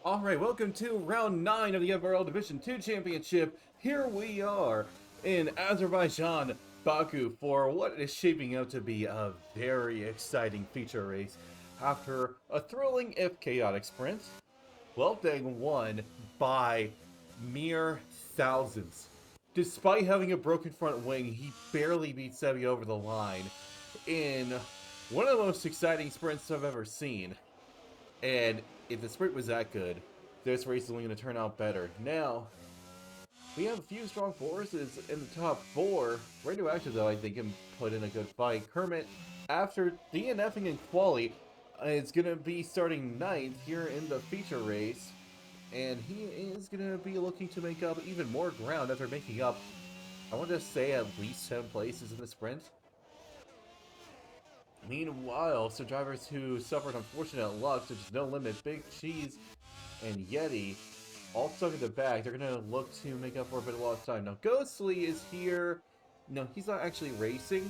Alright, welcome to round 9 of the FRL Division 2 Championship. Here we are in Azerbaijan, Baku, for what is shaping out to be a very exciting feature race. After a thrilling if chaotic sprint, Welting won by mere thousands. Despite having a broken front wing, he barely beat Sebi over the line in one of the most exciting sprints I've ever seen. And if the sprint was that good, this race is only going to turn out better. Now, we have a few strong forces in the top 4. Radioactive, though, I think, can put in a good fight. Kermit, after DNFing in quali, is going to be starting 9th here in the feature race. And he is going to be looking to make up even more ground after making up, I want to say, at least 10 places in the sprint. Meanwhile, some drivers who suffered unfortunate luck, such as No Limit, Big Cheese, and Yeti, all stuck at the back. They're going to look to make up for a bit of lost time. Now, Ghostly is here. No, he's not actually racing.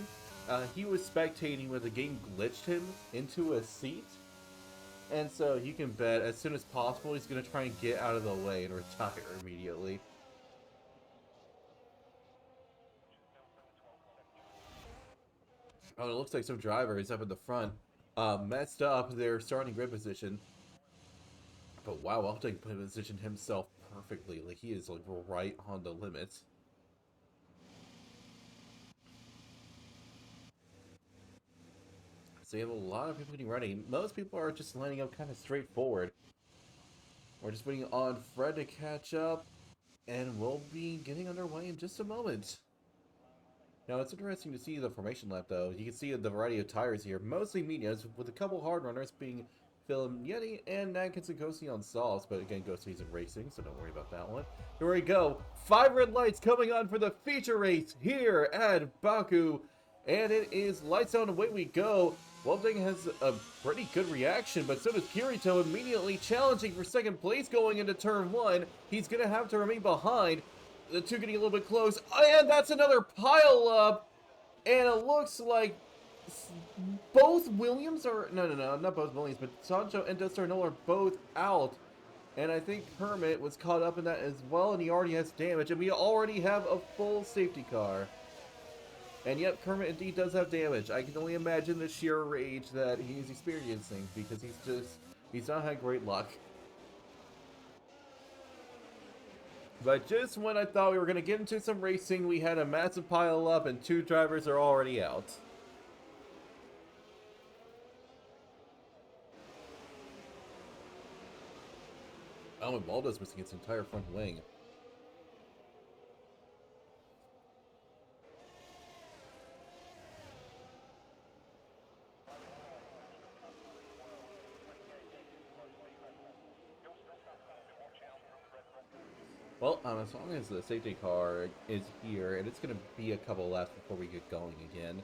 He was spectating when the game glitched him into a seat. And so you can bet as soon as possible he's going to try and get out of the way and retire immediately. Oh, it looks like some drivers up in the front messed up their starting grid position. But wow, Welting positioned himself perfectly. Like, he is like right on the limit. So you have a lot of people getting ready. Most people are just lining up kind of straightforward. We're just waiting on Fred to catch up, and we'll be getting underway in just a moment. Now, it's interesting to see the formation lap, though. You can see the variety of tires here, mostly mediums, with a couple hard runners being Phil Yeti and Nankins and Ghosty on softs, but again, Ghosty's in racing, so don't worry about that one. Here we go. 5 red lights coming on for the feature race here at Baku, and it is lights on, away we go. Welting has a pretty good reaction, but so does Kirito, immediately challenging for second place going into turn 1. He's going to have to remain behind. The two getting a little bit close, and that's another pile up, and it looks like both Williams are, no, not both Williams, but Sancho and Desarnol are both out, and I think Hermit was caught up in that as well, and he already has damage, and we already have a full safety car. And yep, Kermit indeed does have damage. I can only imagine the sheer rage that he's experiencing, because he's not had great luck. But just when I thought we were going to get into some racing, we had a massive pile up and 2 drivers are already out. Oh, and Waldo's missing its entire front wing. Well, as long as the safety car is here, and it's going to be a couple laps before we get going again,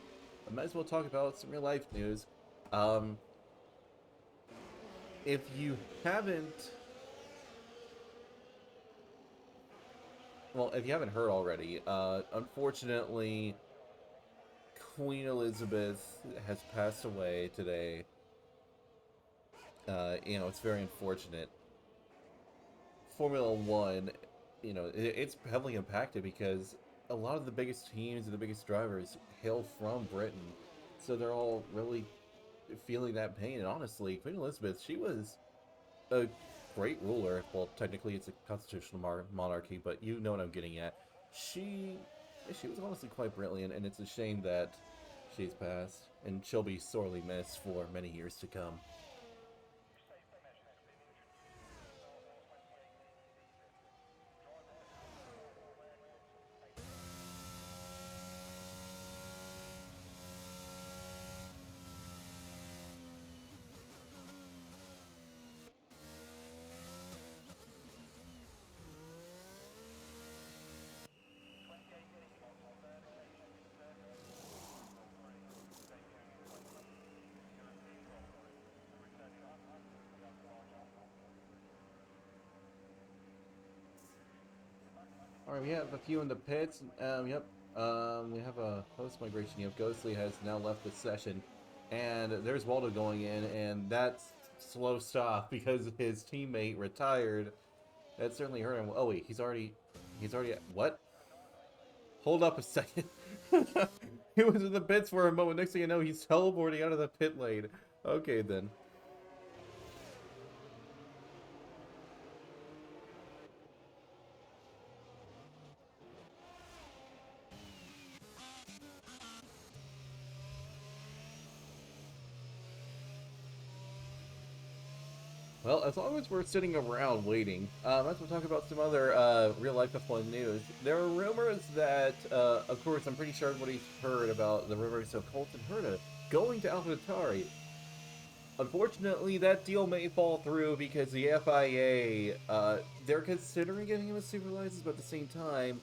I might as well talk about some real-life news. If you haven't... Well, if you haven't heard already, unfortunately, Queen Elizabeth has passed away today. It's very unfortunate. Formula 1... it's heavily impacted because a lot of the biggest teams and the biggest drivers hail from Britain. So they're all really feeling that pain. And honestly, Queen Elizabeth, she was a great ruler. Well, technically it's a constitutional monarchy, but you know what I'm getting at. She was honestly quite brilliant, and it's a shame that she's passed. And she'll be sorely missed for many years to come. Alright, we have a few in the pits. Yep. We have a post-migration. Ghostly has now left the session. And there's Waldo going in, and that's slow stop because his teammate retired. That certainly hurt him. Oh wait, he's already what? Hold up a second. He was in the pits for a moment. Next thing you know, he's teleporting out of the pit lane. Okay then. Well, as long as we're sitting around waiting, let's talk about some other real-life F1 news. There are rumors that, of course, I'm pretty sure everybody's heard about the rumors of Colton Herta going to AlphaTauri. Unfortunately, that deal may fall through because the FIA, they're considering getting him a super license, but at the same time,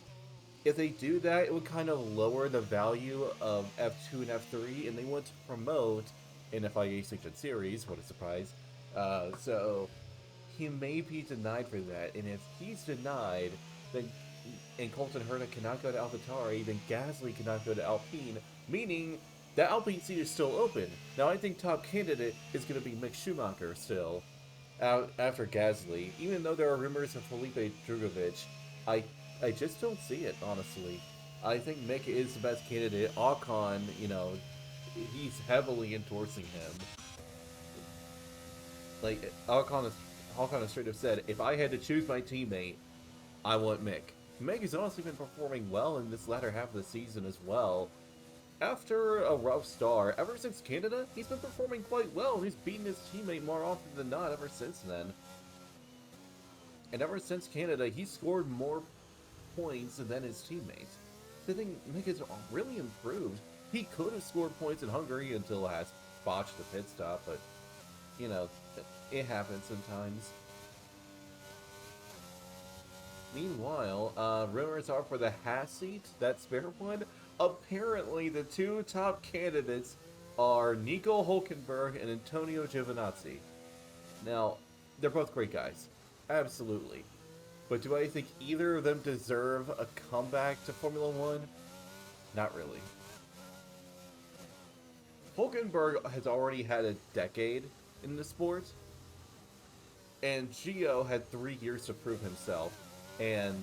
if they do that, it would kind of lower the value of F2 and F3, and they want to promote an FIA sanctioned series. What a surprise! So he may be denied for that, and if he's denied, then and Colton Herta cannot go to AlphaTauri, then Gasly cannot go to Alpine, meaning the Alpine seat is still open. Now I think top candidate is going to be Mick Schumacher still, out after Gasly, even though there are rumors of Felipe Drugovich. I I just don't see it, honestly. I think Mick is the best candidate. Ocon, he's heavily endorsing him. Like Ocon has straight up said, if I had to choose my teammate, I want Mick. Mick has honestly been performing well in this latter half of the season as well. After a rough start, ever since Canada, he's been performing quite well. He's beaten his teammate more often than not ever since then. And ever since Canada, he's scored more points than his teammates. I think Mick has really improved. He could have scored points in Hungary until has botched the pit stop, but, you know, it happens sometimes. Meanwhile, rumors are for the Haas seat, that spare one. Apparently, the two top candidates are Nico Hulkenberg and Antonio Giovinazzi. Now, they're both great guys. Absolutely. But do I think either of them deserve a comeback to Formula One? Not really. Hulkenberg has already had a decade in the sport, and Gio had 3 years to prove himself, and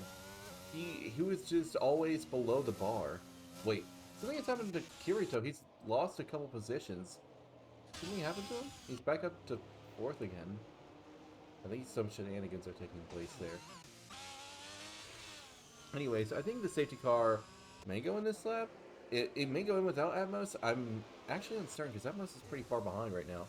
he was just always below the bar. Wait, something has happened to Kirito. He's lost a couple positions. Something happened to him? He's back up to 4th again. I think some shenanigans are taking place there. Anyways, I think the safety car may go in this lap. It may go in without Atmos. I'm actually uncertain because Atmos is pretty far behind right now.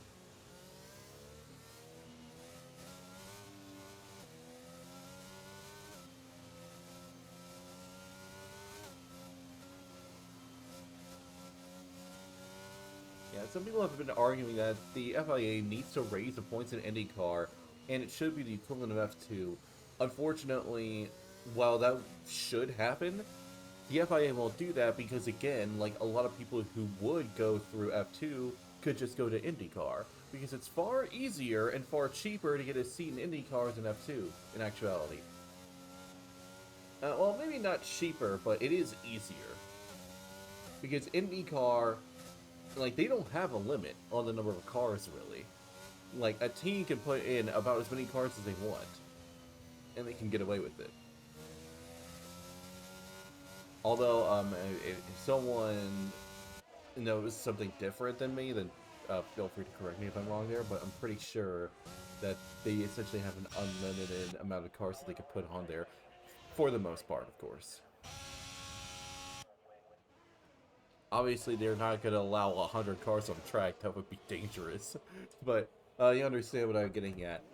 Yeah, some people have been arguing that the FIA needs to raise the points in IndyCar, and it should be the equivalent of F2. Unfortunately, while that should happen, the FIA won't do that because, again, like a lot of people who would go through F2 could just go to IndyCar because it's far easier and far cheaper to get a seat in IndyCar than F2 in actuality. Well, maybe not cheaper, but it is easier because IndyCar, like, they don't have a limit on the number of cars really. Like, a team can put in about as many cars as they want, and they can get away with it. Although, if someone knows something different than me, then feel free to correct me if I'm wrong there, but I'm pretty sure that they essentially have an unlimited amount of cars that they could put on there, for the most part, of course. Obviously, they're not going to allow 100 cars on track. That would be dangerous. But you understand what I'm getting at.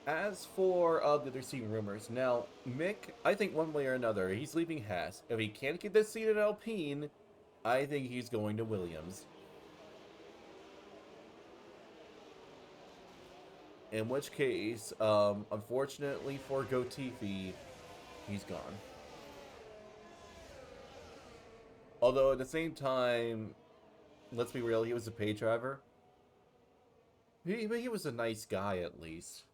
As for the other seat rumors, now, Mick, I think one way or another, he's leaving Haas. If he can't get this seat at Alpine, I think he's going to Williams. In which case, unfortunately for Gotifi, he's gone. Although at the same time, let's be real, he was a pay driver. He was a nice guy at least.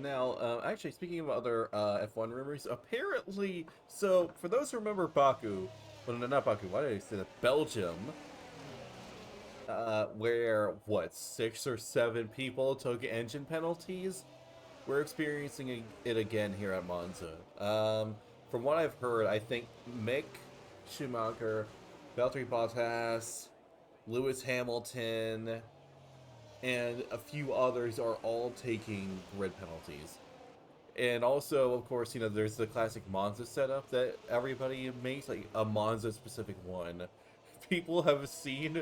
Now, actually, speaking of other F1 rumors, apparently, so for those who remember Baku, well, no, not Baku, why did I say that? Belgium, where, what, 6 or 7 people took engine penalties? We're experiencing it again here at Monza. From what I've heard, I think Mick Schumacher, Valtteri Bottas, Lewis Hamilton, and a few others are all taking grid penalties. And also, of course, there's the classic Monza setup that everybody makes, like a Monza specific one. People have seen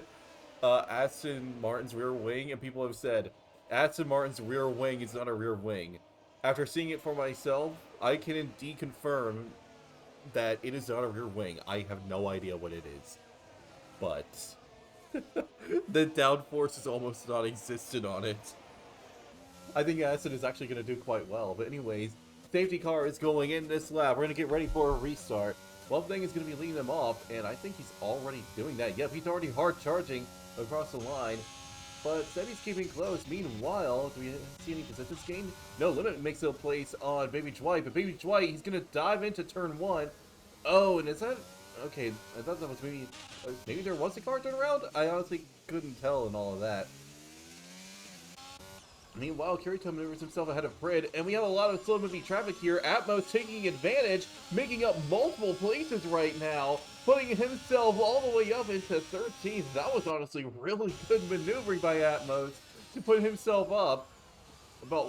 Aston Martin's rear wing, and people have said, Aston Martin's rear wing is not a rear wing. After seeing it for myself, I can indeed confirm that it is not a rear wing. I have no idea what it is. But the downforce is almost non-existent on it. I think Aston is actually going to do quite well. But anyways, safety car is going in this lap. We're going to get ready for a restart. One thing is going to be leading them off, and I think he's already doing that. Yep, he's already hard charging across the line. But Sebi's keeping close. Meanwhile, do we see any positions gained? No, Limit makes a place on Baby Dwight, but Baby Dwight, he's going to dive into turn 1. Oh, and is that... Okay, I thought that was maybe there was a car turnaround? I honestly couldn't tell in all of that. Meanwhile, Kirito maneuvers himself ahead of Prid, and we have a lot of slow-moving traffic here. Atmos taking advantage, making up multiple places right now, putting himself all the way up into 13th. That was honestly really good maneuvering by Atmos to put himself up.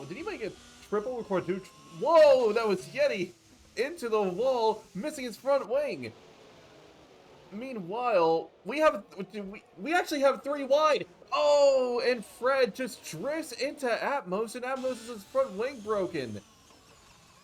Did he make a triple or quadruple? Whoa, that was Yeti into the wall, missing his front wing. Meanwhile, we actually have 3 wide. Oh, and Fred just drifts into Atmos, and Atmos' front wing broken.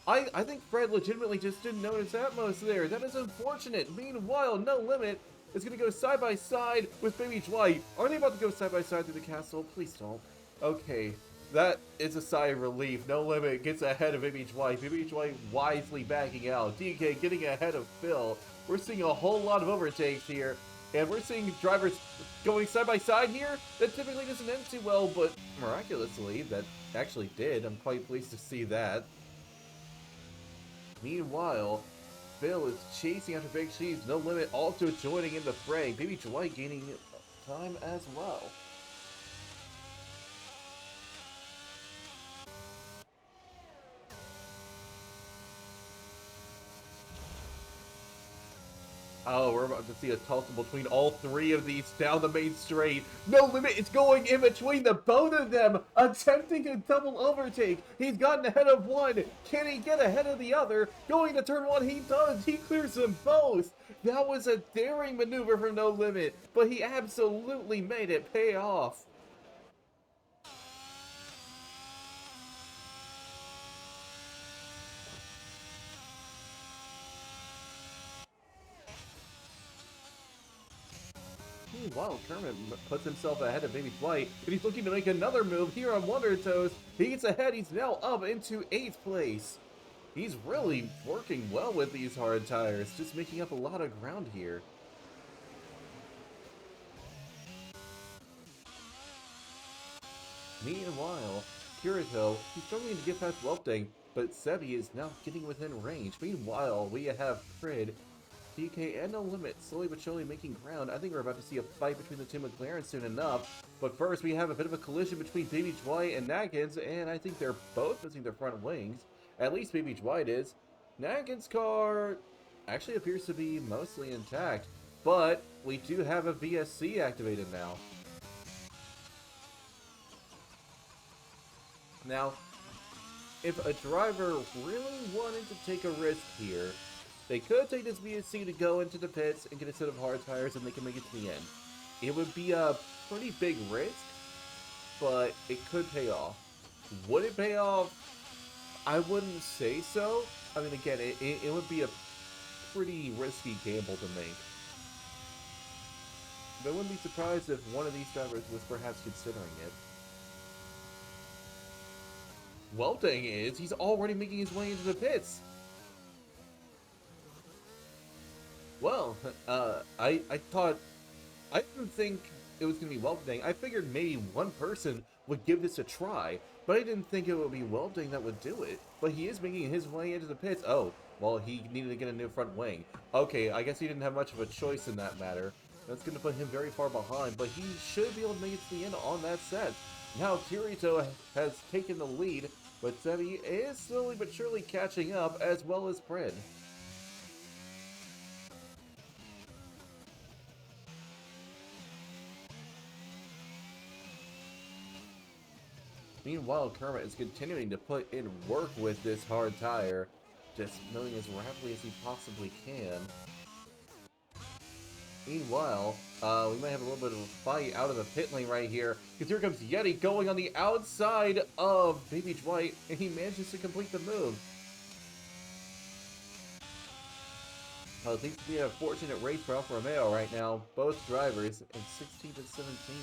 I think Fred legitimately just didn't notice Atmos there. That is unfortunate. Meanwhile, No Limit is going to go side by side with Baby Dwight. Are they about to go side by side through the castle? Please don't. Okay, that is a sigh of relief. No Limit gets ahead of Baby Dwight. Baby Dwight wisely backing out. DK getting ahead of Phil. We're seeing a whole lot of overtakes here. And we're seeing drivers going side by side here. That typically doesn't end too well, but miraculously, that actually did. I'm quite pleased to see that. Meanwhile, Phil is chasing after Big Cheese. No Limit also joining in the fray. Baby Dwight gaining time as well. Oh, we're about to see a tussle between all 3 of these down the main straight. No Limit is going in between the both of them, attempting a double overtake. He's gotten ahead of one. Can he get ahead of the other? Going to turn 1, he does. He clears them both. That was a daring maneuver from No Limit, but he absolutely made it pay off. Meanwhile, Kermit puts himself ahead of Baby Dwight, and he's looking to make another move here on Wonder Toes. He gets ahead, he's now up into 8th place. He's really working well with these hard tires, just making up a lot of ground here. Meanwhile, Kirito, he's struggling to get past Welting, but Sebi is now getting within range. Meanwhile, we have Prid, DK, and No Limit slowly but surely making ground. I think we're about to see a fight between the 2 McLarens soon enough. But first, we have a bit of a collision between Baby Dwight and Natkins, and I think they're both missing their front wings. At least Baby Dwight is. Natkins' car actually appears to be mostly intact, but we do have a VSC activated now. Now, if a driver really wanted to take a risk here, they could take this VSC to go into the pits and get a set of hard tires and they can make it to the end. It would be a pretty big risk, but it could pay off. Would it pay off? I wouldn't say so. I mean, again, it would be a pretty risky gamble to make. But I wouldn't be surprised if one of these drivers was perhaps considering it. Welting is, he's already making his way into the pits. Well, I didn't think it was going to be Welting. I figured maybe one person would give this a try, but I didn't think it would be welding that would do it. But he is making his way into the pits. Oh, well, he needed to get a new front wing. Okay, I guess he didn't have much of a choice in that matter. That's going to put him very far behind, but he should be able to make it to the end on that set. Now Kirito has taken the lead, but Sebi is slowly but surely catching up, as well as Pred. Meanwhile, Kermit is continuing to put in work with this hard tire, just milling as rapidly as he possibly can. Meanwhile, we might have a little bit of a fight out of the pit lane right here, because here comes Yeti going on the outside of Baby Dwight, and he manages to complete the move. It seems to be a fortunate race for Alfa Romeo right now, both drivers in 16 and 17.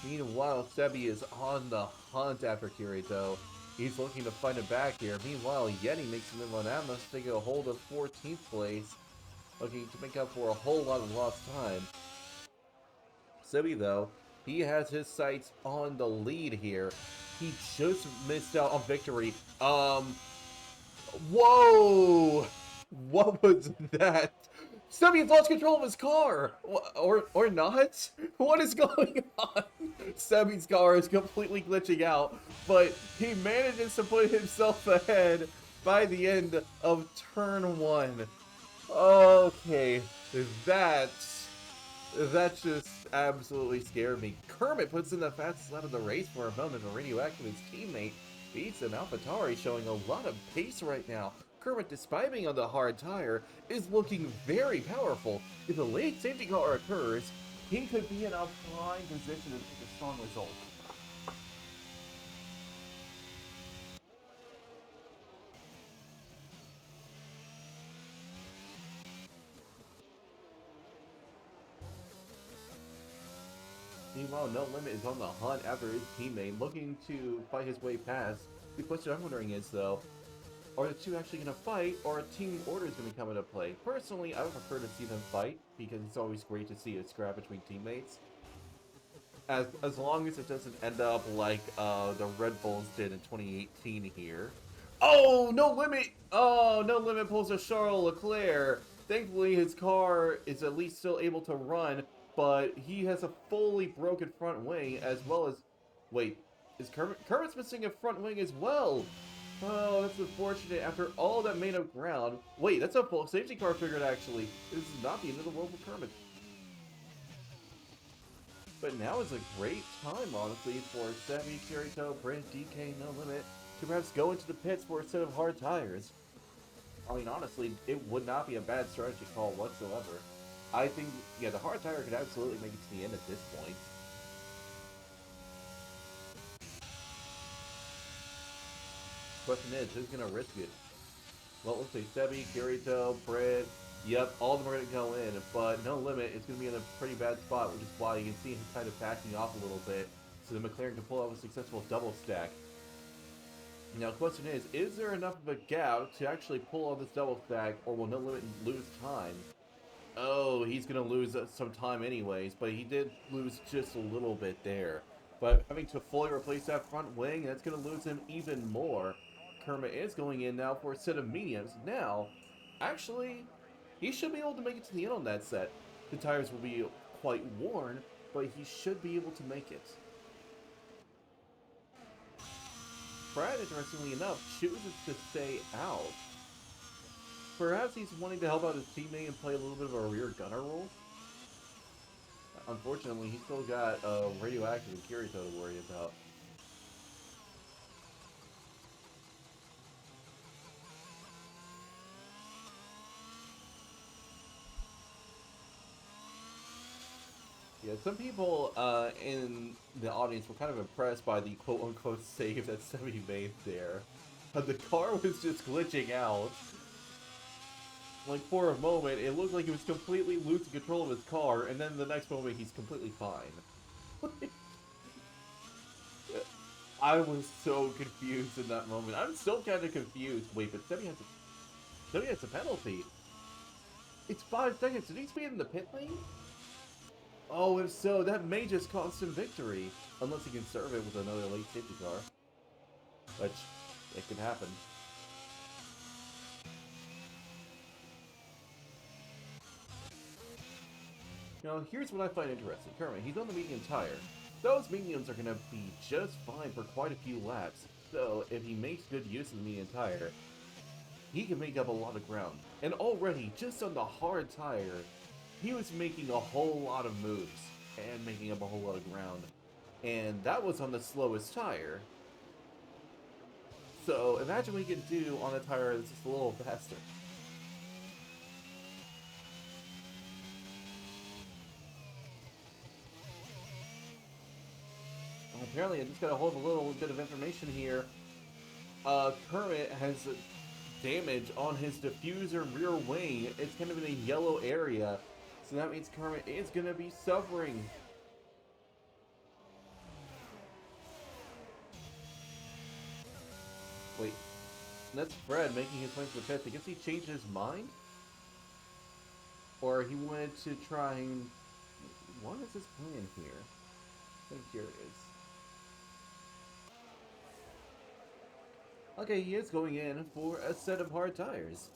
Meanwhile, Sebi is on the hunt after Kirito. He's looking to find him back here. Meanwhile, Yeti makes a move on Atmos to get a hold of 14th place, looking to make up for a whole lot of lost time. Sebi, though, he has his sights on the lead here. He just missed out on victory. Whoa! What was that? Sebi has lost control of his car! Or not? What is going on? Sebi's car is completely glitching out, but he manages to put himself ahead by the end of turn 1. Okay, that just absolutely scared me. Kermit puts in the fastest lap of the race for a moment, but Radioactive, his teammate, beats him. AlphaTauri showing a lot of pace right now. Kermit, despite being on the hard tire, is looking very powerful. If a late safety car occurs, he could be in a prime position to take a strong result. Meanwhile, No Limit is on the hunt after his teammate, looking to fight his way past. The question I'm wondering is, though, are the two actually going to fight, or a team order is going to come into play? Personally, I would prefer to see them fight, because it's always great to see a scrap between teammates. As long as it doesn't end up like the Red Bulls did in 2018 here. Oh, No Limit! Oh, No Limit pulls a Charles Leclerc. Thankfully, his car is at least still able to run, but he has a fully broken front wing, as well as... Wait, is Kermit's missing a front wing as well? Oh, that's unfortunate after all that made up ground. Wait, that's a full safety car triggered, actually. This is not the end of the world for Kermit. But now is a great time, honestly, for Sebi, Kirito, Brent, DK, No Limit to perhaps go into the pits for a set of hard tires. I mean, honestly, it would not be a bad strategy call whatsoever. I think, yeah, the hard tire could absolutely make it to the end at this point. Question is, who's going to risk it? Well, let's say Sebi, Kirito, Brent, yep, all of them are going to go in, but No Limit is going to be in a pretty bad spot, which is why you can see him kind of backing off a little bit, so the McLaren can pull out a successful double stack. Now, the question is there enough of a gap to actually pull off this double stack, or will No Limit lose time? Oh, he's going to lose some time anyways, but he did lose just a little bit there. But having to fully replace that front wing, that's going to lose him even more. Kermit is going in now for a set of mediums. Now, actually, he should be able to make it to the end on that set. The tires will be quite worn, but he should be able to make it. Brad, interestingly enough, chooses to stay out. Perhaps he's wanting to help out his teammate and play a little bit of a rear gunner role. Unfortunately, he's still got Radioactive and Kirito to worry about. Yeah, some people in the audience were kind of impressed by the quote-unquote save that Sebi made there. The car was just glitching out. Like, for a moment, it looked like he was completely losing control of his car, and then the next moment, he's completely fine. I was so confused in that moment. I'm still kind of confused. Wait, but Sebi has a penalty. It's 5 seconds. Did he speed in the pit lane? Oh, if so, that may just cost him victory. Unless he can serve it with another late safety car. Which, it could happen. Now, here's what I find interesting. Currently, he's on the medium tire. Those mediums are going to be just fine for quite a few laps. So, if he makes good use of the medium tire, he can make up a lot of ground. And already, just on the hard tire, he was making a whole lot of moves and making up a whole lot of ground. And that was on the slowest tire. So, imagine what he can do on a tire that's just a little faster. Apparently, I just got a hold of a little bit of information here. Kermit has damage on his diffuser rear wing. It's kind of in a yellow area, so that means Kermit is going to be suffering. Wait, that's Fred making his way to the pits. I guess he changed his mind? Or he wanted to try and... What is his plan here? I'm curious. Okay, he is going in for a set of hard tires.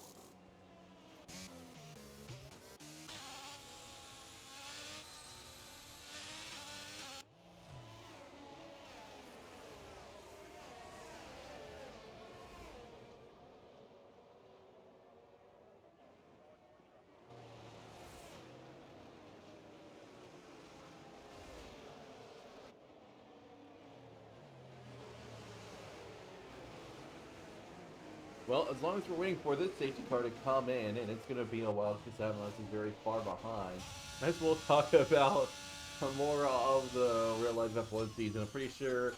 Well, as long as we're waiting for this safety car to come in, and it's going to be a while because Avalanche is very far behind, might as well talk about more of the real life F1 season. I'm pretty sure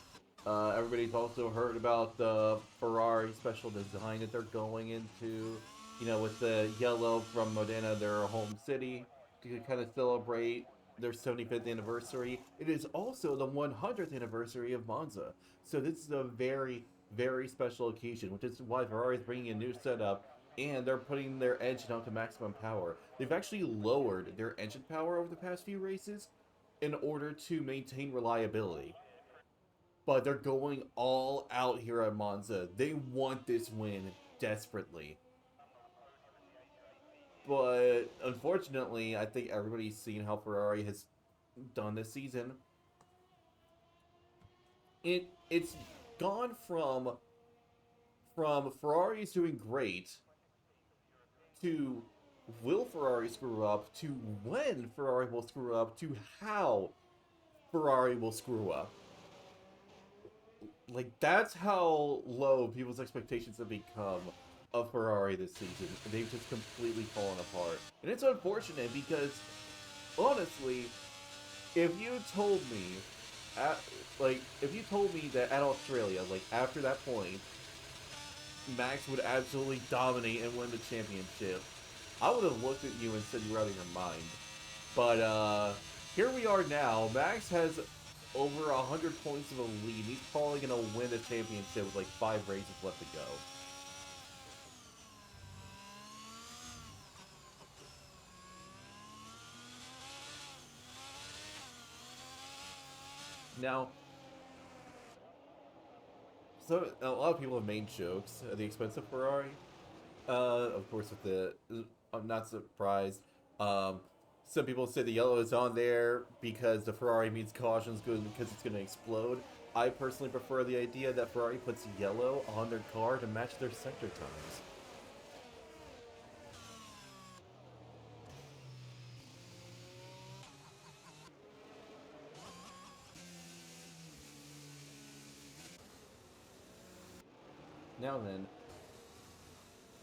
everybody's also heard about the Ferrari special design that they're going into, you know, with the yellow from Modena, their home city, to kind of celebrate their 75th anniversary. It is also the 100th anniversary of Monza. So this is a very, very special occasion, which is why Ferrari is bringing a new setup and they're putting their engine up to maximum power. They've actually lowered their engine power over the past few races in order to maintain reliability. But they're going all out here at Monza. They want this win desperately. But unfortunately, I think everybody's seen how Ferrari has done this season. It's gone from Ferrari's doing great to will Ferrari screw up to when Ferrari will screw up to how Ferrari will screw up. Like, that's how low people's expectations have become of Ferrari this season. They've just completely fallen apart. And it's unfortunate because, honestly, if you told me, if you told me that at Australia, like, after that point, Max would absolutely dominate and win the championship, I would have looked at you and said you were out of your mind. But, here we are now. Max has over 100 points of a lead. He's probably going to win the championship with like 5 races left to go. Now, so a lot of people have made jokes at the expense of Ferrari. Of course, with the, I'm not surprised. Um, some people say the yellow is on there because the Ferrari means caution's good because it's going to explode. I personally prefer the idea that Ferrari puts yellow on their car to match their sector times. Now then,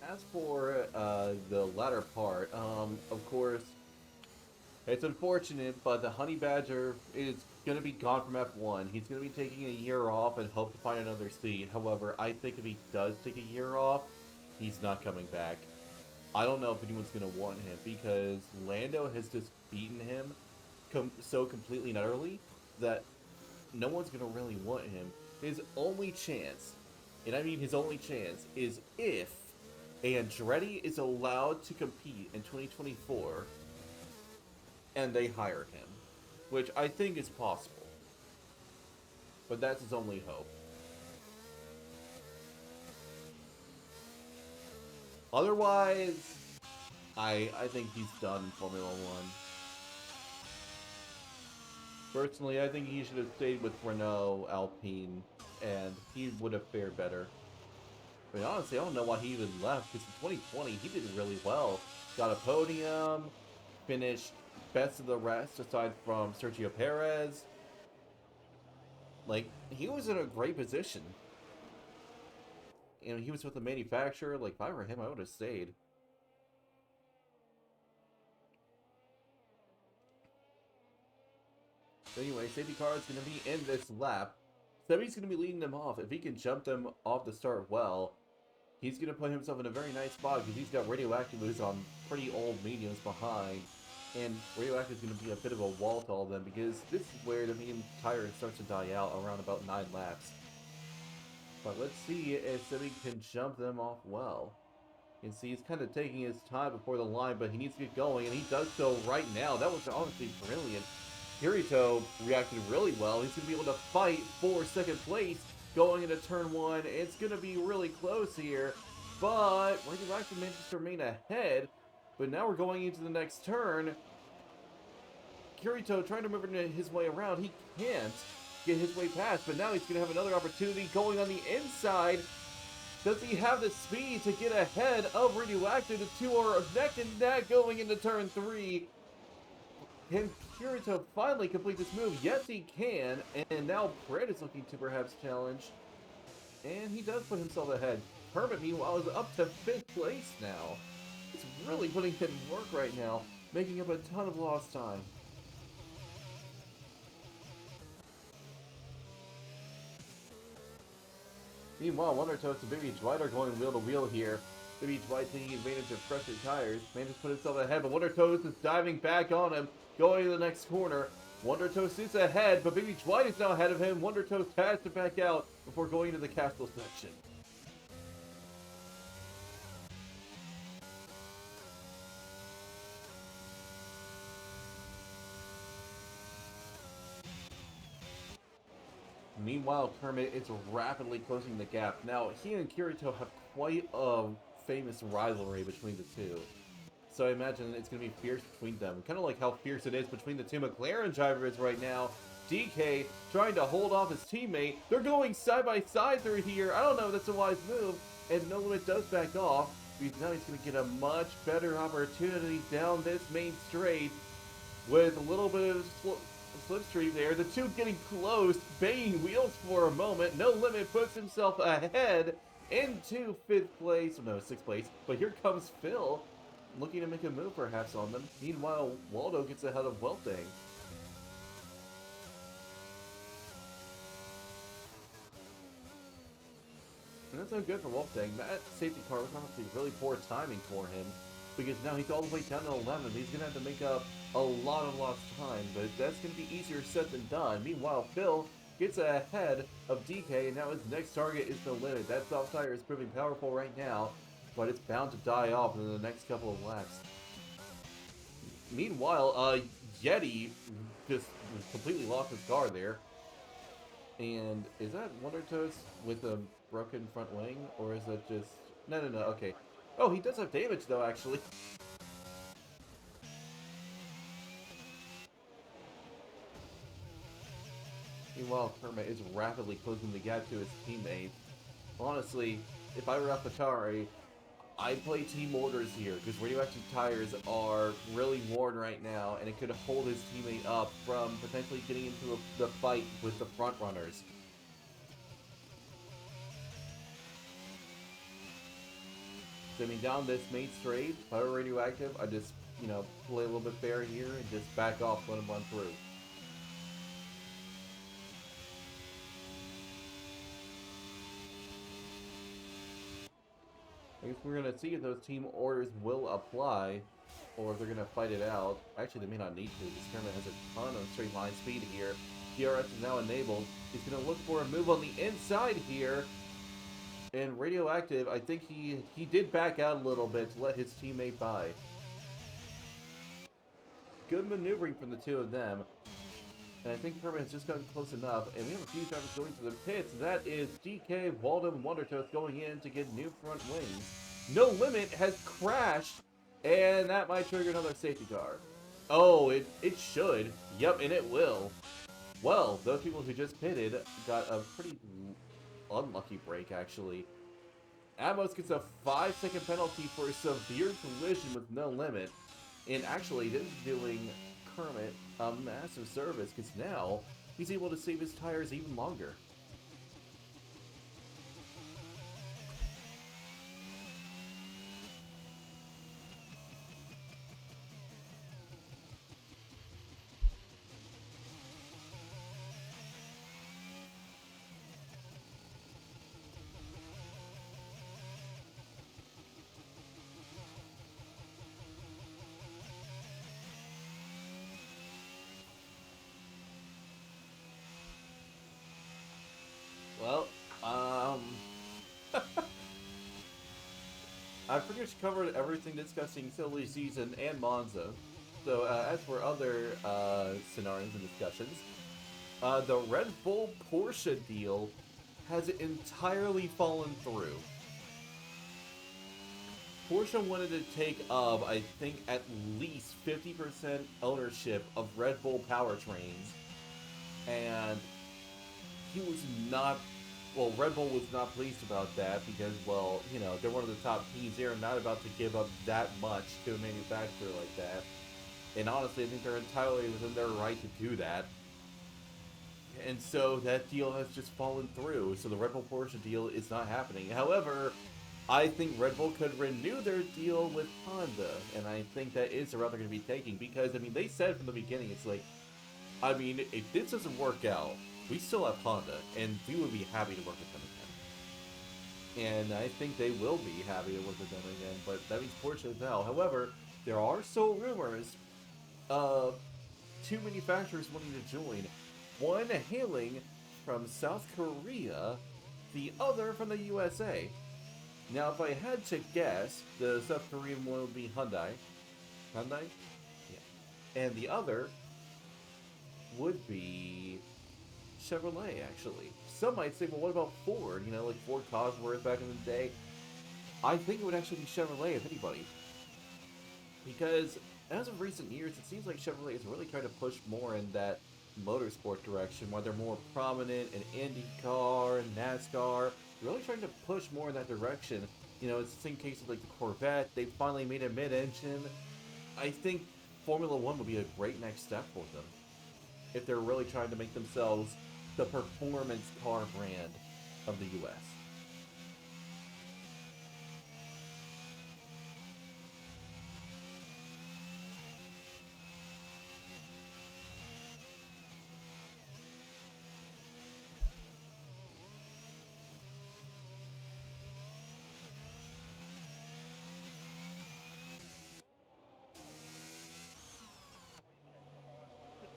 as for the latter part, of course, it's unfortunate, but the Honey Badger is going to be gone from F1. He's going to be taking a year off and hope to find another seat. However, I think if he does take a year off, he's not coming back. I don't know if anyone's going to want him because Lando has just beaten him so completely and utterly that no one's going to really want him. His only chance, and I mean his only chance, is if Andretti is allowed to compete in 2024, and they hire him, which I think is possible. But that's his only hope. Otherwise, I think he's done in Formula One. Personally, I think he should have stayed with Renault Alpine, and he would have fared better. But honestly, I don't know why he even left, because in 2020, he did really well. Got a podium, finished best of the rest, aside from Sergio Perez. Like, he was in a great position. And he was with the manufacturer. Like, if I were him, I would have stayed. But anyway, safety car is going to be in this lap. Sebi's going to be leading them off. If he can jump them off the start well, he's going to put himself in a very nice spot because he's got Radioactive, who's on pretty old mediums behind. And Radioactive is going to be a bit of a wall to all of them because this is where the medium tire starts to die out around about 9 laps. But let's see if Sebi can jump them off well. You can see he's kind of taking his time before the line, but he needs to get going, and he does so right now. That was honestly brilliant. Kirito reacted really well. He's going to be able to fight for second place going into turn 1. It's going to be really close here, but Radioactive manages to remain ahead. But now we're going into the next turn. Kirito trying to move his way around. He can't get his way past, but now he's going to have another opportunity going on the inside. Does he have the speed to get ahead of Radioactive? The two are neck and neck going into turn 3. Can Kirito finally complete this move? Yes, he can. And now Brett is looking to perhaps challenge. And he does put himself ahead. Kermit, meanwhile, is up to 5th place now. He's really putting in work right now, making up a ton of lost time. Meanwhile, Wonder Toast and Baby Dwight are going wheel to wheel here. Baby Dwight taking advantage of fresher tires. Manages to put himself ahead, but Wonder Toast is diving back on him, going to the next corner. Wonder Toast is ahead, but Baby Dwight is now ahead of him. Wonder Toast has to back out before going to the castle section. Meanwhile, Kermit is rapidly closing the gap. Now, he and Kirito have quite a famous rivalry between the two. So I imagine it's going to be fierce between them. Kind of like how fierce it is between the two McLaren drivers right now. DK trying to hold off his teammate. They're going side by side through here. I don't know if that's a wise move. And No Limit does back off, because now he's going to get a much better opportunity down this main straight with a little bit of slipstream there. The two getting close, banging wheels for a moment. No Limit puts himself ahead into 5th place, no, 6th place. But here comes Phil, looking to make a move perhaps on them. Meanwhile, Waldo gets ahead of Welting. And that's no good for Wolfgang. That safety car was honestly really poor timing for him, because now he's all the way down to 11. He's going to have to make up a lot of lost time, but that's going to be easier said than done. Meanwhile, Phil gets ahead of DK, and now his next target is No Limit. That soft tire is proving powerful right now, but it's bound to die off in the next couple of laps. Meanwhile, Yeti just completely lost his car there. And is that Wonder Toast with a broken front wing? Or is that just... No, okay. Oh, he does have damage though, actually. Meanwhile, Kermit is rapidly closing the gap to his teammate. Honestly, if I were AlphaTauri, I'd play team orders here, because radioactive tires are really worn right now, and it could hold his teammate up from potentially getting into the fight with the front runners. So, I mean, down this main straight, if I were radioactive, I'd just, play a little bit fair here and just back off, let him run through. I guess we're going to see if those team orders will apply, or if they're going to fight it out. Actually, they may not need to. This Kermit has a ton of straight line speed here. DRS is now enabled. He's going to look for a move on the inside here. And Radioactive, I think he did back out a little bit to let his teammate by. Good maneuvering from the two of them. And I think Perma has just gotten close enough. And we have a few drivers going to the pits. That is DK, Walden, Wondertoast going in to get new front wings. No Limit has crashed. And that might trigger another safety car. Oh, it should. Yep, and it will. Well, those people who just pitted got a pretty unlucky break, actually. Amos gets a 5-second penalty for a severe collision with No Limit. And actually, this is doing Kermit a massive service, because now he's able to save his tires even longer. Well, I pretty much covered everything discussing silly season and Monza. So, as for other scenarios and discussions, the Red Bull Porsche deal has entirely fallen through. Porsche wanted to take up, I think, at least 50% ownership of Red Bull powertrains, and he was not, well, Red Bull was not pleased about that because, well, you know, they're one of the top teams. They're not about to give up that much to a manufacturer like that. And honestly, I think they're entirely within their right to do that. And so that deal has just fallen through. So the Red Bull Porsche deal is not happening. However, I think Red Bull could renew their deal with Honda. And I think that is the route they're going to be taking. Because, I mean, they said from the beginning, it's like, I mean, if this doesn't work out, we still have Honda, and we would be happy to work with them again. And I think they will be happy to work with them again, but that means Porsche as well. However, there are still rumors of two manufacturers wanting to join. One hailing from South Korea, the other from the USA. Now, if I had to guess, the South Korean one would be Hyundai. Hyundai? Yeah. And the other would be Chevrolet, actually. Some might say, well, what about Ford? You know, like Ford Cosworth back in the day. I think it would actually be Chevrolet, if anybody. Because, as of recent years, it seems like Chevrolet is really trying to push more in that motorsport direction, where they're more prominent in IndyCar and NASCAR. They're really trying to push more in that direction. You know, it's the same case with like the Corvette. They finally made a mid-engine. I think Formula One would be a great next step for them if they're really trying to make themselves the performance car brand of the US.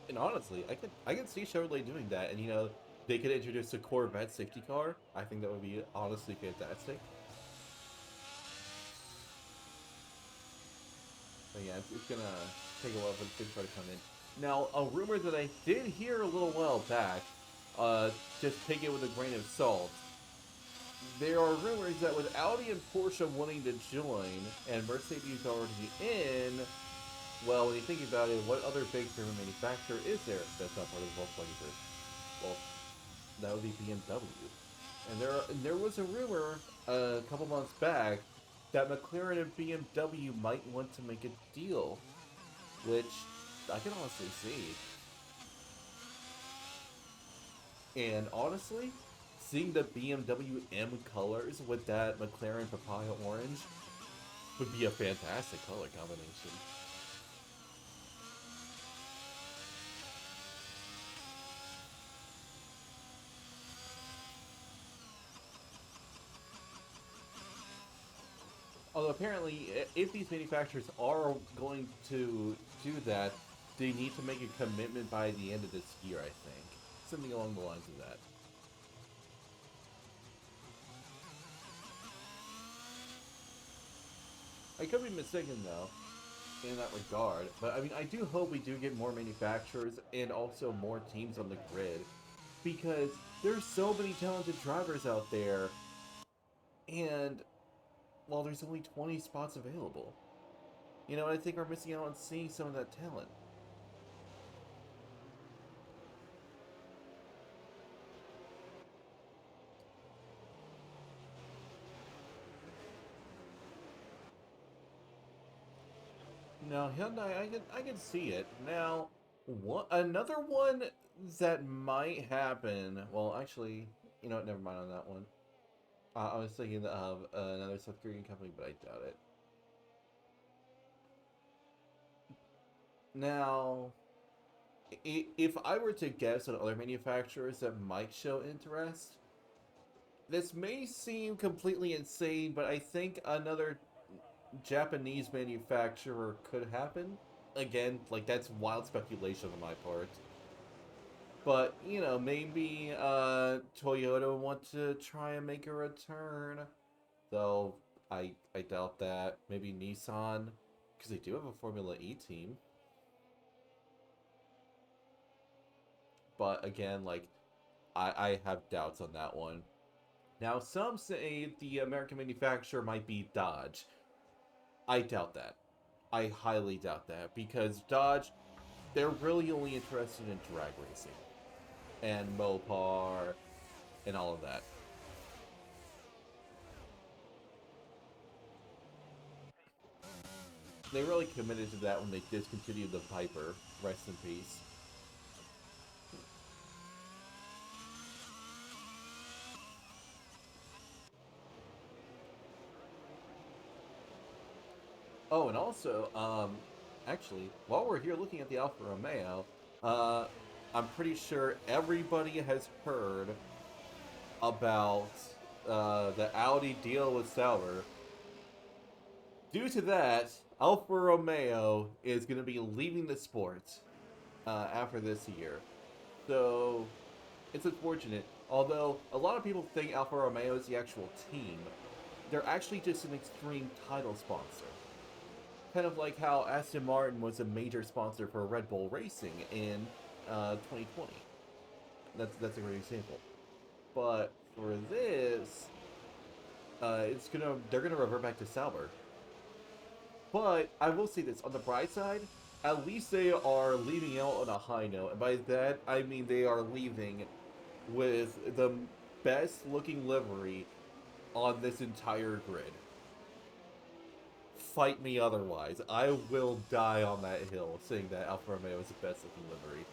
And honestly, I can see Chevrolet doing that, and you know, they could introduce a Corvette safety car. I think that would be honestly fantastic. But yeah, it's gonna take a while for the car to come in. Now, a rumor that I did hear a little while back, just take it with a grain of salt. There are rumors that with Audi and Porsche wanting to join, and Mercedes already in, well, when you think about it, what other big German manufacturer is there that's not part of the Volkswagen Group? Well, that would be BMW. And there was a rumor a couple months back that McLaren and BMW might want to make a deal, which I can honestly see. And honestly, seeing the BMW M colors with that McLaren papaya orange would be a fantastic color combination. Although apparently, if these manufacturers are going to do that, they need to make a commitment by the end of this year, I think. Something along the lines of that. I could be mistaken, though, in that regard. But, I mean, I do hope we do get more manufacturers and also more teams on the grid. Because there's so many talented drivers out there, and, well, there's only 20 spots available. You know, I think we're missing out on seeing some of that talent. No, Hyundai, I can see it. Now, another one that might happen. Well, actually, you know what? Never mind on that one. I was thinking of another South Korean company, but I doubt it. Now, if I were to guess on other manufacturers that might show interest, this may seem completely insane, but I think another Japanese manufacturer could happen. Again, like, that's wild speculation on my part. But, you know, maybe Toyota want to try and make a return. Though, I doubt that. Maybe Nissan, because they do have a Formula E team. But, again, like, I have doubts on that one. Now, some say the American manufacturer might be Dodge. I doubt that. I highly doubt that, because Dodge, they're really only interested in drag racing. And Mopar, and all of that. They really committed to that when they discontinued the Viper. Rest in peace. Oh, and also, actually, while we're here looking at the Alfa Romeo, uh, I'm pretty sure everybody has heard about the Audi deal with Sauber. Due to that, Alfa Romeo is going to be leaving the sport after this year. So, it's unfortunate. Although, a lot of people think Alfa Romeo is the actual team. They're actually just an extreme title sponsor. Kind of like how Aston Martin was a major sponsor for Red Bull Racing in 2020. That's a great example. But for this, they're gonna revert back to Sauber. But I will say this, on the bright side, at least they are leaving out on a high note, and by that I mean they are leaving with the best looking livery on this entire grid. Fight me otherwise. I will die on that hill saying that Alfa Romeo is the best looking livery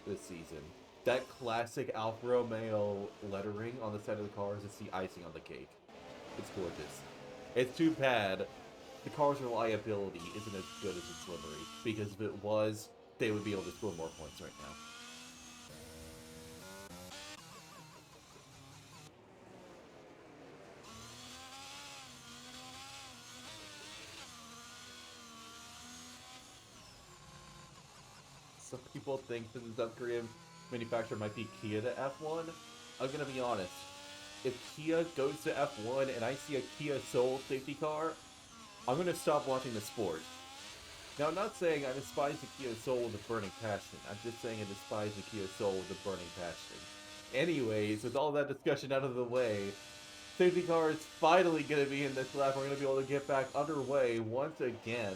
this season. That classic Alfa Romeo lettering on the side of the car is just the icing on the cake. It's gorgeous. It's too bad the car's reliability isn't as good as its livery, because if it was, they would be able to score more points right now. Some people think that the South Korean manufacturer might be Kia to F1. I'm gonna be honest. If Kia goes to F1 and I see a Kia Soul safety car, I'm gonna stop watching the sport. Now, I'm not saying I despise the Kia Soul with a burning passion. I'm just saying I despise the Kia Soul with a burning passion. Anyways, with all that discussion out of the way, safety car is finally going to be in this lap. We're going to be able to get back underway once again.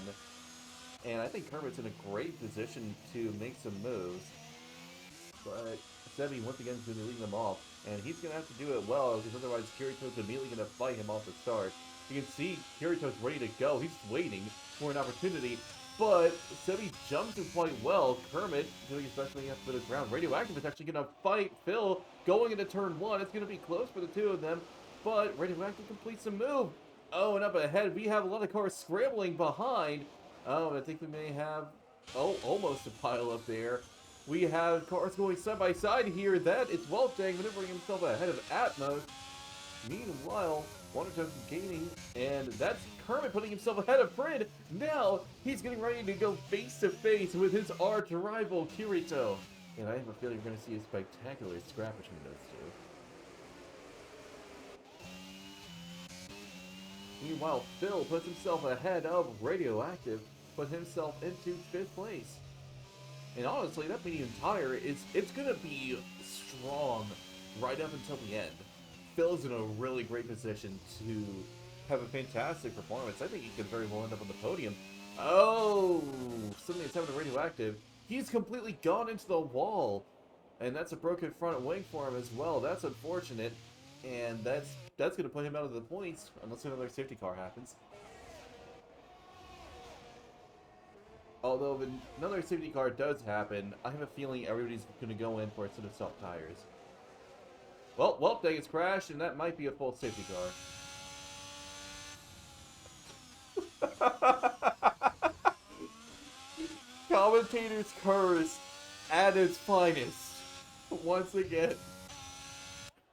And I think Kermit's in a great position to make some moves. But Sebi, once again, is going to be leading them off. And he's going to have to do it well, because otherwise Kirito's immediately going to fight him off the start. You can see Kirito's ready to go. He's waiting for an opportunity. But Sebi jumps in quite well. Kermit doing his best making up a bit of ground. Radioactive is actually going to fight Phil going into turn one. It's going to be close for the two of them. But Radioactive completes the move. Oh, and up ahead, we have a lot of cars scrambling behind. Oh, I think we may have, almost a pile up there. We have cars going side by side here. That is Wolfgang maneuvering himself ahead of Atmos. Meanwhile, Wondertone gaining, and that's Kermit putting himself ahead of Frid. Now, he's getting ready to go face-to-face with his arch rival, Kirito. And I have a feeling you're going to see a spectacular scrap between those two. Meanwhile, Phil puts himself ahead of Radioactive, put himself into 5th place. And honestly, that medium tire it's gonna be strong right up until the end. Phil's in a really great position to have a fantastic performance. I think he could very well end up on the podium. Oh, something that's happened to Radioactive. He's completely gone into the wall. And that's a broken front wing for him as well. That's unfortunate. And that's going to put him out of the points unless another safety car happens. Although if another safety car does happen, I have a feeling everybody's going to go in for a set of soft tires. Well, they gets crashed, and that might be a full safety car. Commentator's curse at its finest. Once again.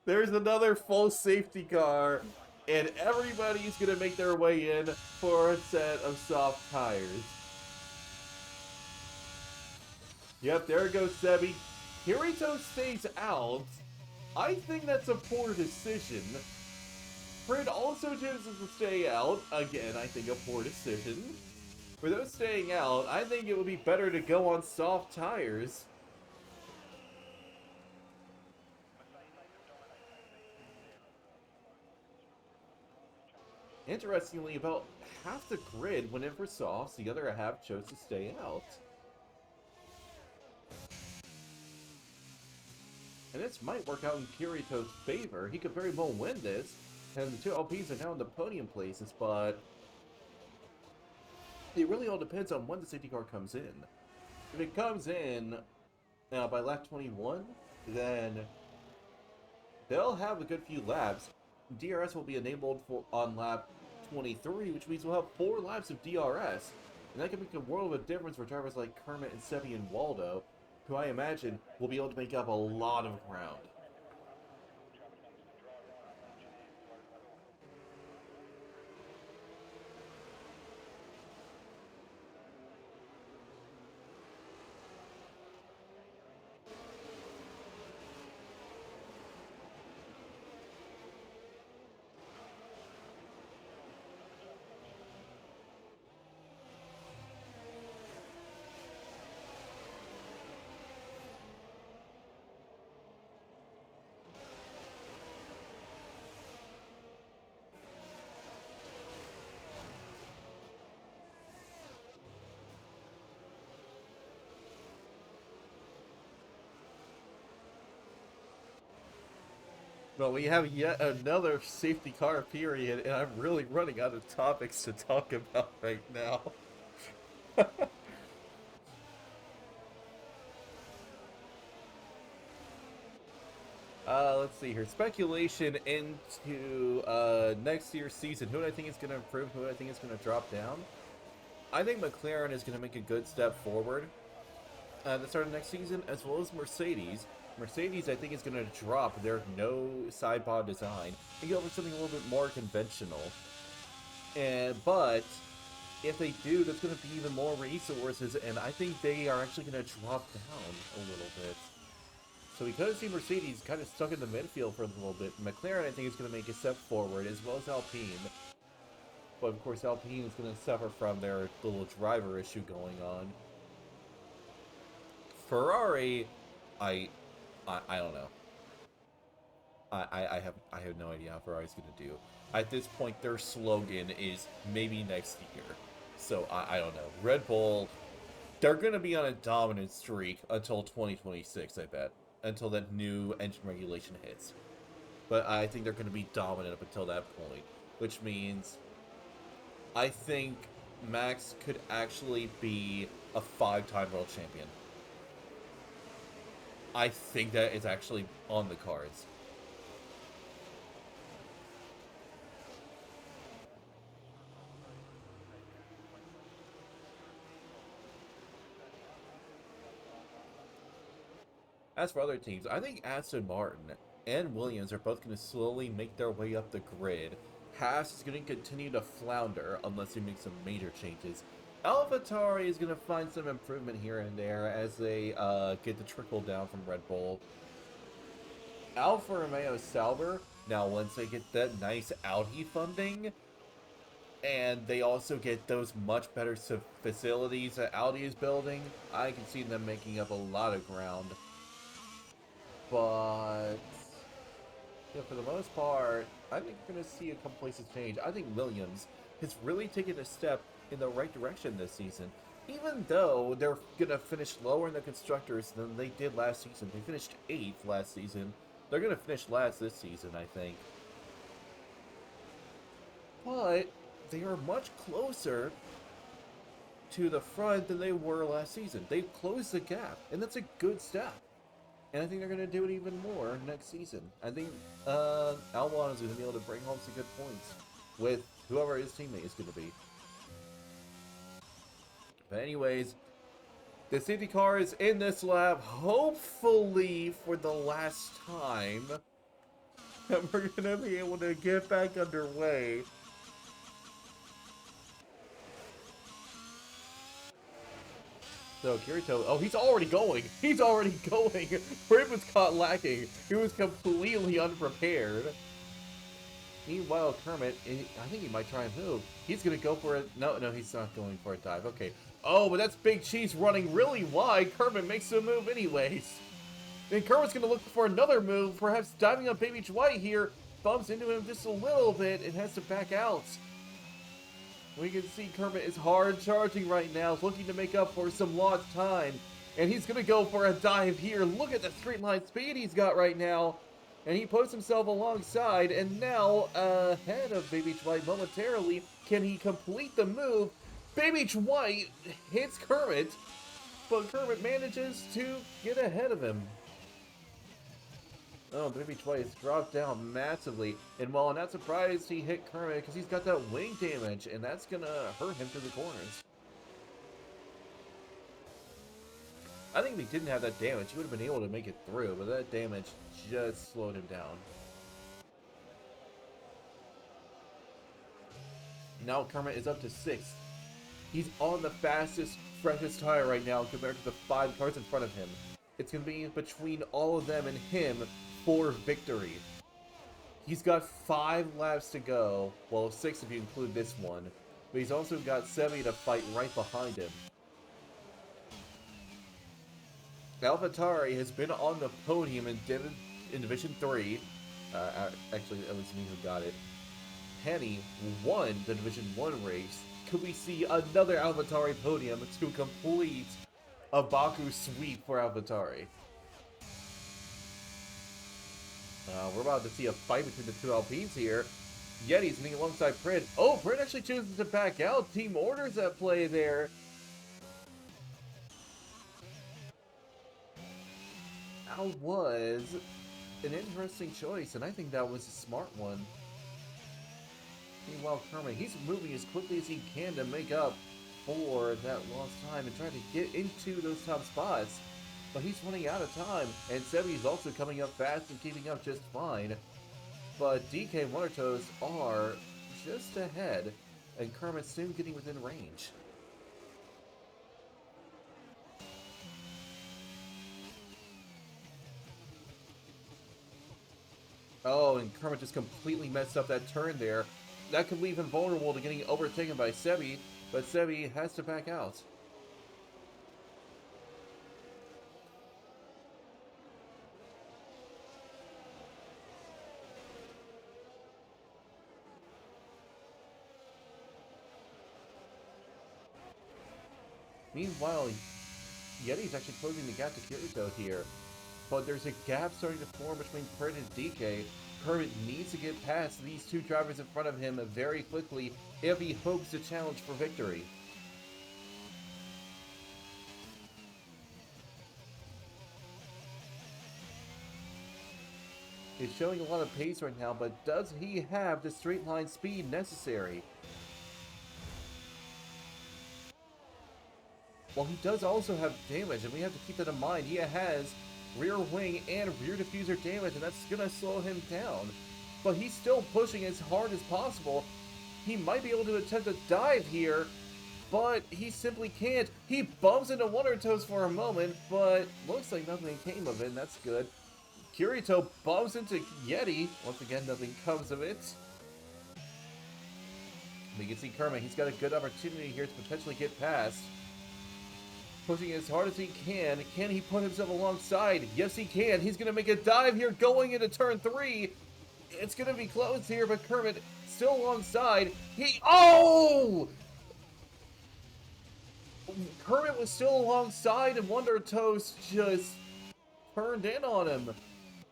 There's another full safety car, and everybody's going to make their way in for a set of soft tires. Yep, there goes Sebi. Kirito stays out. I think that's a poor decision. Fred also chooses to stay out. Again, I think a poor decision. For those staying out, I think it would be better to go on soft tires. Interestingly, about half the grid went in for softs, the other half chose to stay out. And this might work out in Kirito's favor. He could very well win this, and the two LPs are now in the podium places, but it really all depends on when the safety car comes in. If it comes in by lap 21, then they'll have a good few laps. DRS will be enabled on lap 23, which means we'll have 4 laps of DRS. And that can make a world of a difference for drivers like Kermit and Sebi and Waldo, who I imagine will be able to make up a lot of ground. Well, we have yet another safety car period, and I'm really running out of topics to talk about right now. Let's see here. Speculation into next year's season. Who do I think is going to improve? Who do I think is going to drop down? I think McLaren is going to make a good step forward at the start of next season, as well as Mercedes. Mercedes, I think, is going to drop their no side pod design and go for something a little bit more conventional. But if they do, that's going to be even more resources, and I think they are actually going to drop down a little bit. So we could see Mercedes kind of stuck in the midfield for a little bit. McLaren, I think, is going to make a step forward, as well as Alpine. But of course, Alpine is going to suffer from their little driver issue going on. Ferrari, I don't know. I have no idea how Ferrari's going to do. At this point, their slogan is maybe next year. So I don't know. Red Bull, they're going to be on a dominant streak until 2026, I bet. Until that new engine regulation hits. But I think they're going to be dominant up until that point. Which means I think Max could actually be a 5-time world champion. I think that is actually on the cards. As for other teams, I think Aston Martin and Williams are both going to slowly make their way up the grid. Haas is going to continue to flounder unless he makes some major changes. AlphaTauri is going to find some improvement here and there as they get the trickle down from Red Bull. Alfa Romeo Sauber, now once they get that nice Audi funding, And they also get those much better facilities that Audi is building. I can see them making up a lot of ground. But yeah, for the most part, I think you're going to see a couple places change. I think Williams has really taken a step in the right direction this season. Even though they're going to finish lower in the constructors than they did last season. They finished 8th last season. They're going to finish last this season, I think. But they are much closer to the front than they were last season. They've closed the gap, and that's a good step. And I think they're going to do it even more next season. I think Albon is going to be able to bring home some good points with whoever his teammate is going to be. But anyways, the safety car is in this lap, hopefully for the last time. And we're going to be able to get back underway. So Kirito, oh, he's already going. He's already going. Fred was caught lacking. He was completely unprepared. Meanwhile, Kermit, I think he might try and move. He's going to go for it. No, he's not going for a dive. Okay. Oh, but that's Big Cheese running really wide. Kermit makes a move anyways. Then Kermit's going to look for another move, perhaps diving on Baby White here. Bumps into him just a little bit and has to back out. We can see Kermit is hard charging right now, looking to make up for some lost time. And he's going to go for a dive here. Look at the straight line speed he's got right now. And he puts himself alongside, and now ahead of Baby White momentarily. Can he complete the move? Baby White hits Kermit, but Kermit manages to get ahead of him. Oh, Baby White has dropped down massively. And while I'm not surprised he hit Kermit because he's got that wing damage, and that's going to hurt him through the corners. I think if he didn't have that damage, he would have been able to make it through, but that damage just slowed him down. Now Kermit is up to 6th. He's on the fastest, freshest tire right now compared to the 5 cars in front of him. It's going to be between all of them and him for victory. He's got 5 laps to go. Well, 6 if you include this one. But he's also got Sevi to fight right behind him. AlphaTauri has been on the podium in Division 3. Actually, that was me who got it. Penny won the Division 1 race. Could we see another AlphaTauri podium to complete a Baku sweep for AlphaTauri? We're about to see a fight between the two Alpines here. Yeti's running alongside Prid. Oh, Prid actually chooses to back out. Team orders at play there. That was an interesting choice, and I think that was a smart one. Meanwhile, Kermit, he's moving as quickly as he can to make up for that lost time and trying to get into those top spots. But he's running out of time, and Sebi's also coming up fast and keeping up just fine. But DK and Wondertoes are just ahead, and Kermit's soon getting within range. Oh, and Kermit just completely messed up that turn there. That could leave him vulnerable to getting overtaken by Sebi, but Sebi has to back out. Meanwhile, Yeti's actually closing the gap to Kirito here. But there's a gap starting to form between Prid and DK. Kermit needs to get past these two drivers in front of him very quickly if he hopes to challenge for victory. He's showing a lot of pace right now, but does he have the straight line speed necessary? Well, he does also have damage, and we have to keep that in mind. He has rear wing and rear diffuser damage, and that's going to slow him down. But he's still pushing as hard as possible. He might be able to attempt a dive here, but he simply can't. He bumps into Wondertoes for a moment, but looks like nothing came of it, and that's good. Kirito bumps into Yeti. Once again, nothing comes of it. We can see Kermit, he's got a good opportunity here to potentially get past. Pushing as hard as he can. Can he put himself alongside? Yes, he can. He's going to make a dive here going into turn 3. It's going to be close here, but Kermit still alongside. Oh! Kermit was still alongside, and Wonder Toast just turned in on him.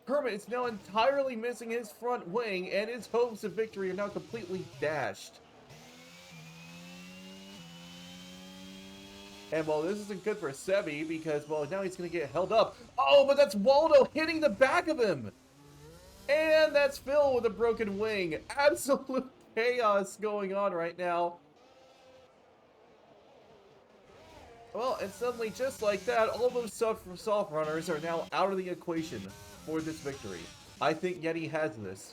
Kermit is now entirely missing his front wing, and his hopes of victory are now completely dashed. And, well, this isn't good for Sebi because, well, now he's going to get held up. Oh, but that's Waldo hitting the back of him. And that's Phil with a broken wing. Absolute chaos going on right now. Well, and suddenly, just like that, all those soft runners are now out of the equation for this victory. I think Yeti has this.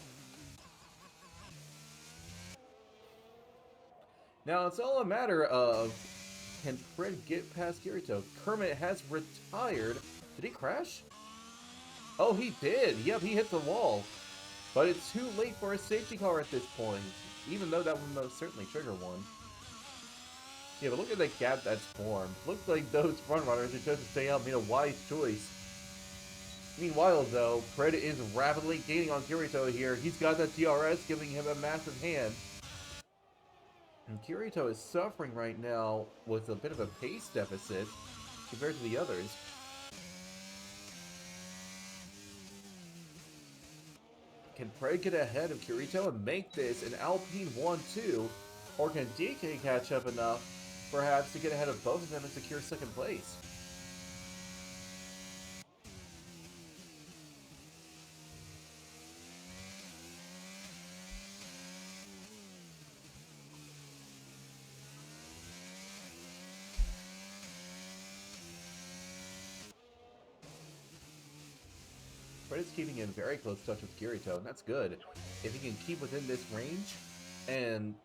Now, it's all a matter of, can Fred get past Kirito? Kermit has retired. Did he crash? Oh, he did. Yep, he hit the wall. But it's too late for a safety car at this point, even though that would most certainly trigger one. Yeah, but look at the gap that's formed. Looks like those front runners who chose to stay out made a wise choice. Meanwhile, though, Fred is rapidly gaining on Kirito here. He's got that DRS giving him a massive hand. And Kirito is suffering right now with a bit of a pace deficit compared to the others. Can Fred get ahead of Kirito and make this an Alpine 1-2? Or can DK catch up enough, perhaps, to get ahead of both of them and secure second place? Fred is keeping in very close touch with Kirito, and that's good. If he can keep within this range, and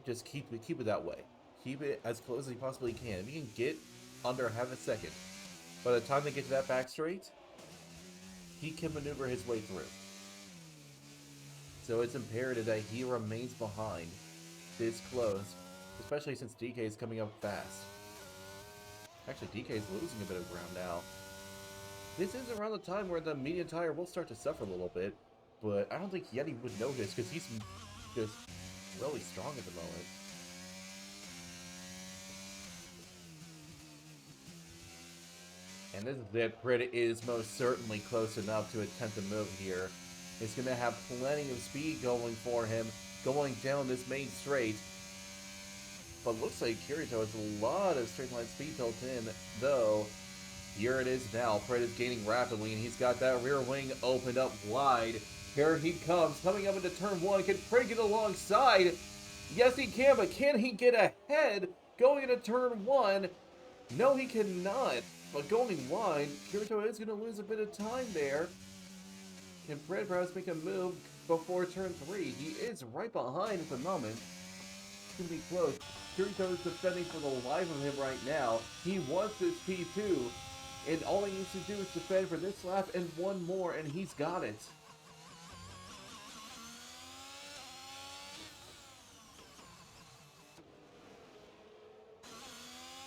just keep it that way. Keep it as close as he possibly can. If he can get under half a second, by the time they get to that back straight, he can maneuver his way through. So it's imperative that he remains behind this close, especially since DK is coming up fast. Actually, DK is losing a bit of ground now. This is around the time where the medium tire will start to suffer a little bit, but I don't think Yeti would notice because he's just really strong at the moment. And this Fred is most certainly close enough to attempt a move here. It's going to have plenty of speed going for him, going down this main straight. But looks like Kirito has a lot of straight line speed built in, though. Here it is now. Fred is gaining rapidly, and he's got that rear wing opened up wide. Here he comes, coming up into turn 1. Can Fred get alongside? Yes, he can, but can he get ahead going into turn 1? No, he cannot. But going wide, Kirito is going to lose a bit of time there. Can Fred perhaps make a move before turn 3? He is right behind at the moment. It's going to be close. Kirito is defending for the life of him right now. He wants this P2. And all he needs to do is defend for this lap and one more, and he's got it.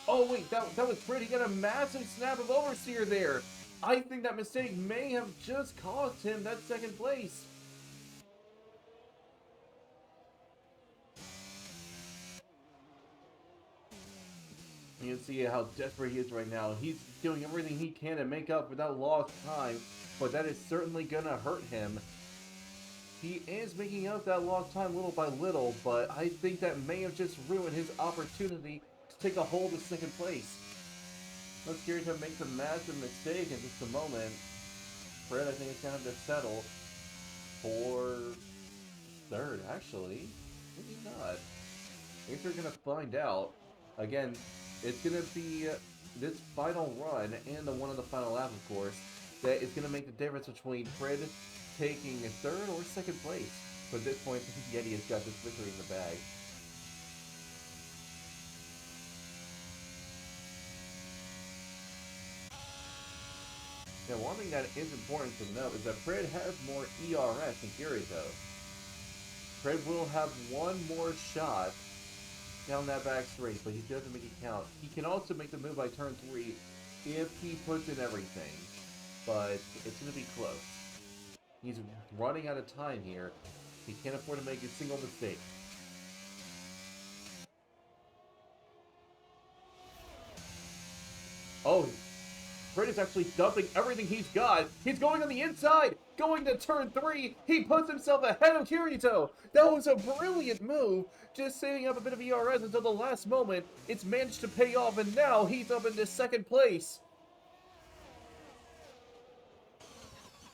Oh wait, that was Fred. He got a massive snap of oversteer there. I think that mistake may have just cost him that second place. You can see how desperate he is right now. He's doing everything he can to make up for that lost time, but that is certainly gonna hurt him. He is making up that lost time little by little, but I think that may have just ruined his opportunity to take a hold of second place. Let's hear him make a massive mistake in just a moment. Fred, I think, is gonna have to settle for third, actually. Maybe not. I guess we're gonna find out. Again, it's going to be this final run and the one on the final lap, of course, that is going to make the difference between Fred taking third or second place. But at this point, Yeti has got this victory in the bag. Now, one thing that is important to note is that Fred has more ERS than Kirito. Fred will have one more shot down that back straight, but he doesn't make it count. He can also make the move by turn 3 if he puts in everything, but it's going to be close. He's running out of time here. He can't afford to make a single mistake. Oh, Fred is actually dumping everything he's got. He's going on the inside, going to turn 3. He puts himself ahead of Kirito. That was a brilliant move, just saving up a bit of ERS until the last moment. It's managed to pay off, and now he's up into second place.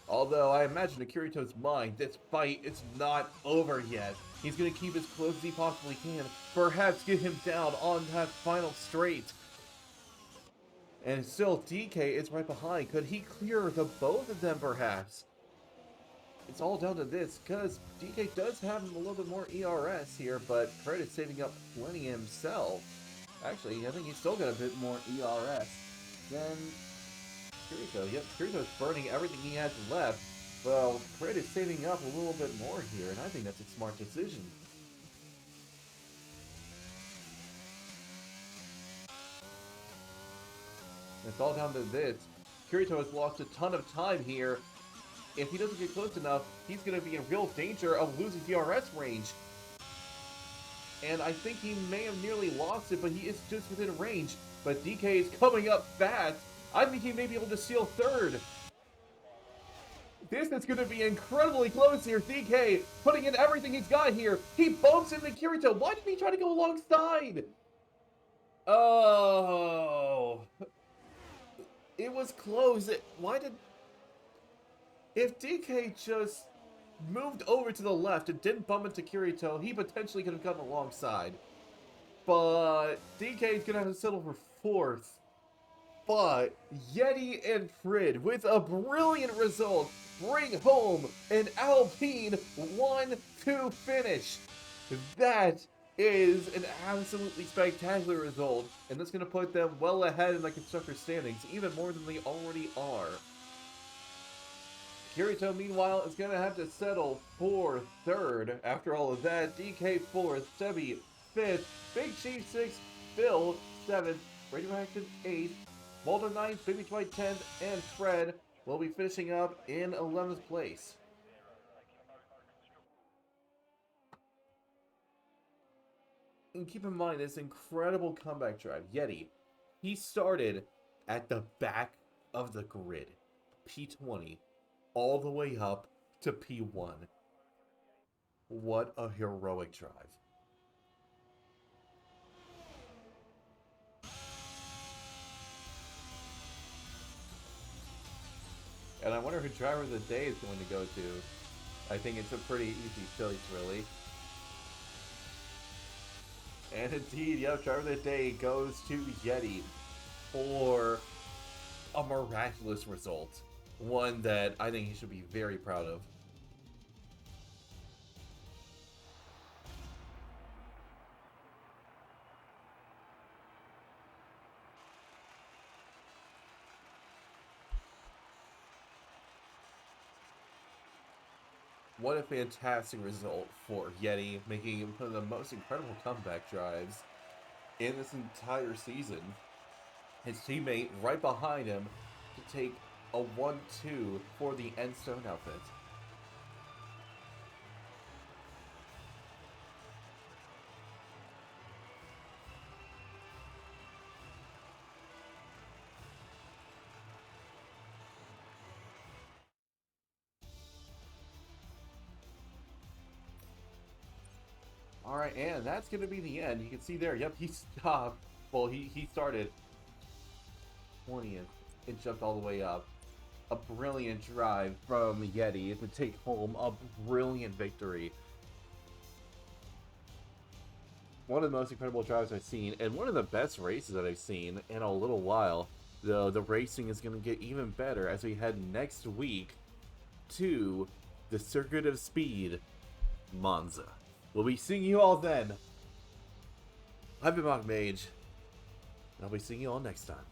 Although I imagine in Kirito's mind, this fight is not over yet. He's going to keep as close as he possibly can. Perhaps get him down on that final straight. And still, DK is right behind. Could he clear the both of them, perhaps? It's all down to this, because DK does have a little bit more ERS here, but Fred is saving up plenty himself. Actually, I think he's still got a bit more ERS than Kirito. Yep, Kirito's burning everything he has left. Well, Fred is saving up a little bit more here, and I think that's a smart decision. It's all down to this. Kirito has lost a ton of time here. If he doesn't get close enough, he's going to be in real danger of losing DRS range. And I think he may have nearly lost it, but he is just within range. But DK is coming up fast. I think he may be able to steal third. This is going to be incredibly close here. DK putting in everything he's got here. He bumps into Kirito. Why did he try to go alongside? Oh... It was close. If DK just moved over to the left and didn't bump into Kirito, he potentially could have gotten alongside. But DK is going to have to settle for fourth. But Yeti and Frid, with a brilliant result, bring home an Alpine 1-2 finish. That is an absolutely spectacular result, and that's going to put them well ahead in the constructor standings, even more than they already are. Kirito, meanwhile, is going to have to settle for third. After all of that, DK fourth, Sebi fifth, Big Chief sixth, Phil seventh, Radioactive eighth, Mulder ninth, Baby Dwight 10th, and Fred will be finishing up in 11th place. And keep in mind this incredible comeback drive. Yeti, he started at the back of the grid, P20, all the way up to P1. What a heroic drive. And I wonder who driver of the day is going to go to. I think it's a pretty easy choice, really. And indeed, yep, driver of the day goes to Yeti for a miraculous result. One that I think he should be very proud of. What a fantastic result for Yeti, making one of the most incredible comeback drives in this entire season. His teammate right behind him to take a 1-2 for the Endstone outfit. Alright, and that's going to be the end. You can see there, yep, he stopped. Well, he started 20th and jumped all the way up. A brilliant drive from Yeti to take home a brilliant victory. One of the most incredible drives I've seen, and one of the best races that I've seen in a little while. Though the racing is going to get even better as we head next week to the Circuit of Speed, Monza. We'll be seeing you all then. I've been Mock Mage, and I'll be seeing you all next time.